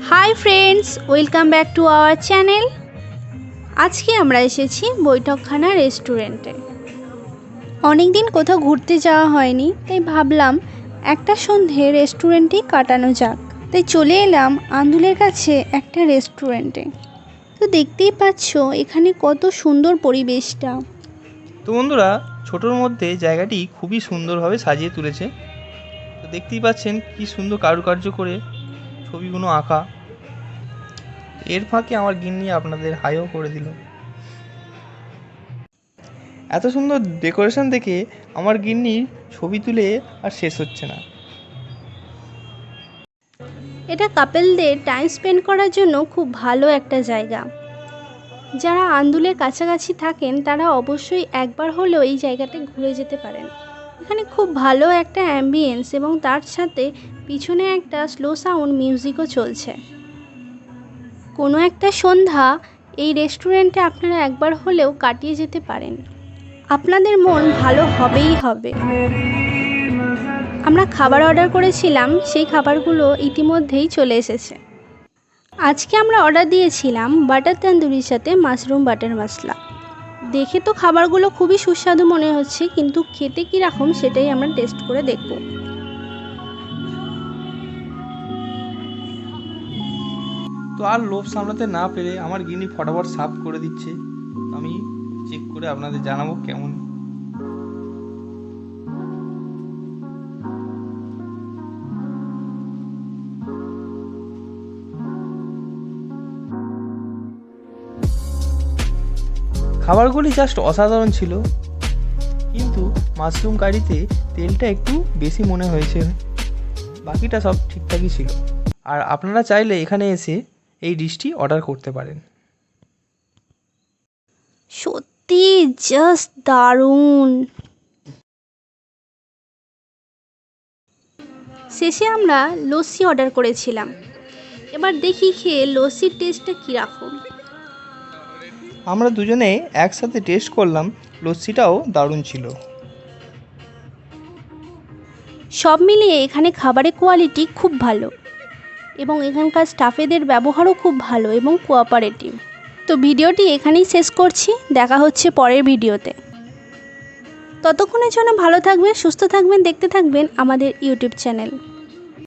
Hi friends, welcome back to our channel. আজকে আমরা এসেছি বৈঠকখানা রেস্টুরেন্টে। অনেক দিন কোথাও ঘুরতে যাওয়া হয়নি, তাই ভাবলাম একটা সন্ধে রেস্টুরেন্টেই কাটানো যাক। তাই চলে এলাম আন্দুলের কাছে একটা রেস্টুরেন্টে। তো দেখতেই পাচ্ছ এখানে কত সুন্দর পরিবেশটা। তো বন্ধুরা, ছোটোর মধ্যে জায়গাটি খুবই সুন্দরভাবে সাজিয়ে তুলেছে। তো দেখতেই পাচ্ছেন কি সুন্দর কারুকার্য করে ছবিগুলো আঁকা। এর ফাঁকে আমার গিন্নি আপনাদের হাইও করে দিল। এত সুন্দর ডেকোরেশন দেখে আমার গিন্নির ছবি তুলে আর শেষ হচ্ছে না। এটা কাপেলদের টাইম স্পেন্ড করার জন্য খুব ভালো একটা জায়গা। যারা আন্দুলের কাছাকাছি থাকেন তারা অবশ্যই একবার হলেও এই জায়গাতে ঘুরে যেতে পারেন। এখানে খুব ভালো একটা অ্যাম্বিয়েন্স এবং তার সাথে পিছনে একটা স্লো সাউন্ড মিউজিকও চলছে। কোনো একটা সন্ধ্যা এই রেস্টুরেন্টে আপনারা একবার হলেও কাটিয়ে যেতে পারেন, আপনাদের মন ভালো হবেই হবে। আমরা খাবার অর্ডার করেছিলাম, সেই খাবারগুলো ইতিমধ্যেই চলে এসেছে। আজকে আমরা অর্ডার দিয়েছিলাম বাটার তন্দুরির সাথে মাশরুম বাটার মশলা। দেখে তো খাবারগুলো খুবই সুস্বাদু মনে হচ্ছে, কিন্তু খেতে কীরকম সেটাই আমরা টেস্ট করে দেখব। তো আর লোভ সামলাতে না পেরে আমার গিন্নি ফটাফট সার্ভ করে দিচ্ছে। আমি চেক করে আপনাদের জানাবো কেমন। খাবারগুলি জাস্ট অসাধারণ ছিল, কিন্তু মাশরুম কারিতে তেলটা একটু বেশি মনে হয়েছে। বাকিটা সব ঠিকঠাকই ছিল। আর আপনারা চাইলে এখানে এসে এই ডিশটি অর্ডার করতে পারেন। সত্যি জাস্ট দারুণ। শেষে আমরা লস্যি অর্ডার করেছিলাম। এবার দেখি খেয়ে লস্যির টেস্টটা কীরকম। আমরা দুজনে একসাথে টেস্ট করলাম, লস্যিটাও দারুণ ছিল। সব মিলিয়ে এখানে খাবারের কোয়ালিটি খুব ভালো এবং এখানকার স্টাফেদের ব্যবহারও খুব ভালো এবং কোঅপারেটিভ। তো ভিডিওটি এখানেই শেষ করছি, দেখা হচ্ছে পরের ভিডিওতে। ততক্ষণের জন্য ভালো থাকবেন, সুস্থ থাকবেন, দেখতে থাকবেন আমাদের ইউটিউব চ্যানেল।